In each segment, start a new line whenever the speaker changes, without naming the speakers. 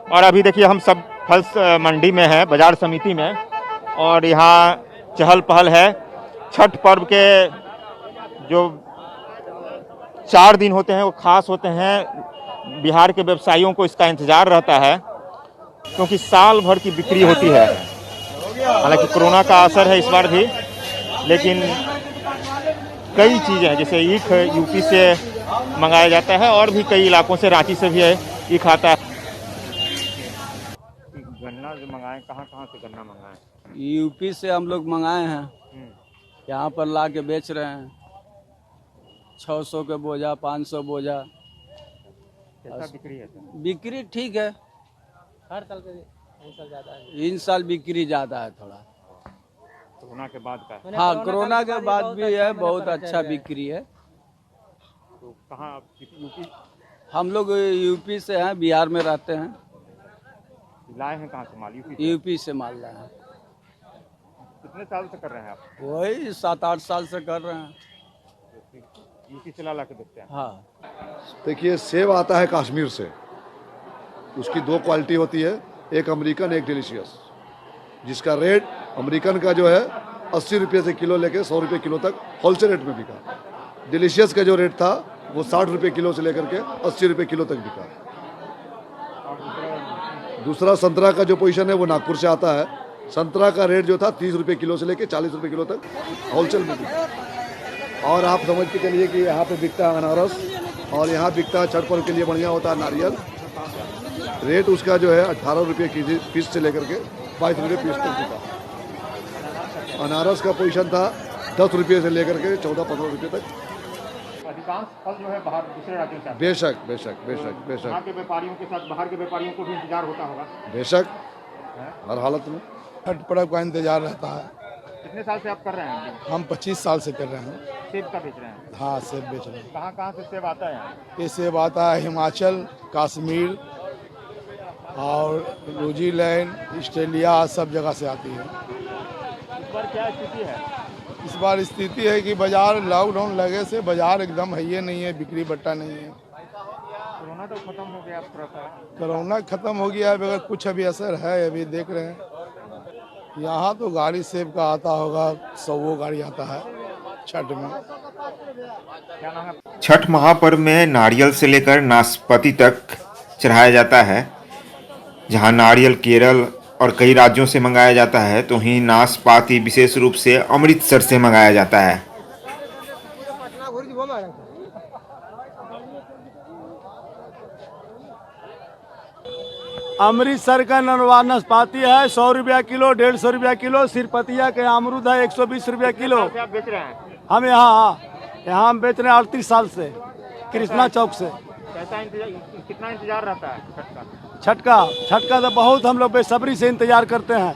और अभी देखिए हम सब फल मंडी में है, बाजार समिति में, और यहाँ चहल पहल है। छठ पर्व के जो 4 दिन होते हैं वो खास होते हैं। बिहार के व्यवसायियों को इसका इंतजार रहता है क्योंकि साल भर की बिक्री होती है। हालांकि कोरोना का असर है इस बार भी, लेकिन कई चीज़ें जैसे ईख यूपी से मंगाया जाता है और भी कई इलाकों से, रांची से भी ईख आता है। गन्ना जो मंगाए, कहाँ से गन्ना मंगाए?
यूपी से हम लोग मंगाए हैं, यहाँ पर ला के बेच रहे हैं। 600 के बोझा, 500 बोझा।
कैसा बिक्री है?
बिक्री ठीक है,
हर साल के इन साल ज्यादा है।
इन साल बिक्री ज्यादा है थोड़ा।
कोरोना के बाद का?
हाँ, कोरोना के बाद भी है, बहुत अच्छा बिक्री है।
तो कहाँ यूपी?
हम लोग यूपी से हैं, बिहार में रहते हैं।
लाए हैं कहाँ से माल?
यूपी से माल लाए हैं।
कितने साल से कर रहे हैं आप?
वही 7-8 साल से कर रहे हैं।
यूपी से ला के बेचते हैं?
हाँ।
देखिए, सेब आता है कश्मीर से, उसकी 2 क्वालिटी होती है, एक अमेरिकन एक डिलीशियस, जिसका रेट अमेरिकन का जो है 80 रुपये से किलो लेके 100 रुपये किलो तक होलसेल रेट में बिका। डिलीशियस का जो रेट था वो 60 रुपये किलो से लेकर के 80 रुपये किलो तक बिका। दूसरा संतरा का जो पोजीशन है वो नागपुर से आता है। संतरा का रेट जो था 30 रुपये किलो से लेके 40 रुपये किलो तक होलसेल में बिका। और आप समझ के चलिए कि यहाँ पे बिकता है अनारस, और यहाँ बिकता है छठ पर्व के लिए बढ़िया होता है नारियल। रेट उसका जो है 18 रुपये केजी पीस से लेकर के 22 रुपये पीस तक बिका। अनारस का पोजीशन था 10 रुपये से लेकर के 14-15 रुपये तक।
अधिकांश फल जो है बाहर दूसरे राज्यों से?
बेशक।
यहाँ के व्यापारियों के साथ बाहर के व्यापारियों को भी इंतजार होता होगा?
बेशक, हर हालत में
छठ पर्व का इंतजार रहता है।
कितने साल से आप कर रहे हैं?
हम 25 साल से कर रहे हैं।
सेब का बेच रहे हैं?
हाँ, सेब बेच रहे हैं।
कहाँ से सेब आता है यहाँ?
ये सेब आता है हिमाचल, कश्मीर और न्यूजीलैंड, ऑस्ट्रेलिया, सब जगह से आती है।
इस बार क्या स्थिति है?
इस बार स्थिति है कि बाजार लॉकडाउन लगे से बाजार एकदम है ये नहीं है, बिक्री बट्टा नहीं है।
कोरोना तो खत्म हो गया थोड़ा सा?
कोरोना खत्म हो गया है, मगर कुछ अभी असर है, अभी देख रहे हैं। यहाँ तो गाड़ी सेब का आता होगा, 100 गाड़ी आता है छठ में।
क्या नाम है?
छठ महापर्व में नारियल से लेकर नाशपाती तक चढ़ाया जाता है। जहाँ नारियल केरल और कई राज्यों से मंगाया जाता है, तो वहीं नाशपाती विशेष रूप से अमृतसर से मंगाया जाता है।
अमृतसर का नरवा नाशपाती है 100 रुपया किलो, 150 रुपया किलो। सिरपतिया के अमरूद है 120 रुपया किलो।
आप बेच रहे हैं?
हम यहाँ हम बेच रहे हैं 38 साल से, कृष्णा चौक से।
कैसा इंतजार, कितना इंतजार रहता है
छठ का तो बहुत हम लोग बेसब्री से इंतजार करते हैं।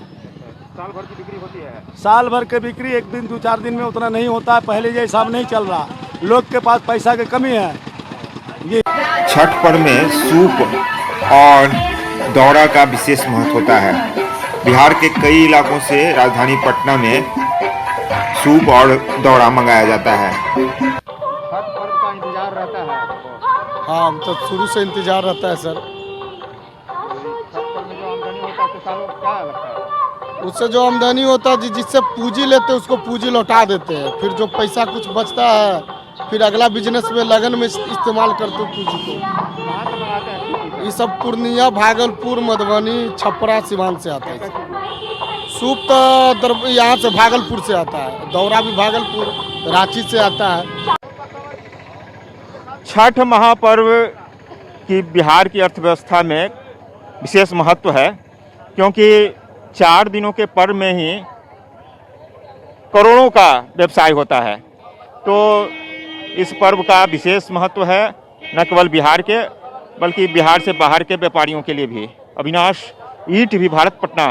साल भर की बिक्री होती है?
साल भर की बिक्री 1 दिन 2-4 दिन में उतना नहीं होता है, पहले जैसा अब नहीं चल रहा, लोग के पास पैसा की कमी है। ये
छठ पर्व में सूप और दौरा का विशेष महत्व होता है। बिहार के कई इलाकों से राजधानी पटना में सूप और दौरा मंगाया जाता है।
छठ पर्व का इंतजार रहता है आपको?
हाँ, तो शुरू से इंतजार रहता है सर।
छठ पर्व में जो आमदनी होता है तो सालों क्या लगता है?
उससे जो आमदनी होता है, जिससे पूंजी लेते हैं उसको पूंजी लौटा देते हैं। फिर जो पैसा कुछ बचता है फिर अगला बिजनेस में लगन में इस्तेमाल करते हैं पूंजी को।
कहाँ से मंगाते हैं?
ये सब पूर्णिया, भागलपुर, मधुबनी, छपरा, सिवान से आता है। सूप तो यहाँ से भागलपुर से आता है, दौरा भी भागलपुर, रांची से आता है।
छठ महापर्व की बिहार की अर्थव्यवस्था में विशेष महत्व है, क्योंकि 4 दिनों के पर्व में ही करोड़ों का व्यवसाय होता है। तो इस पर्व का विशेष महत्व है, न केवल बिहार के बल्कि बिहार से बाहर के व्यापारियों के लिए भी। अविनाश, ईटीवी भारत, पटना।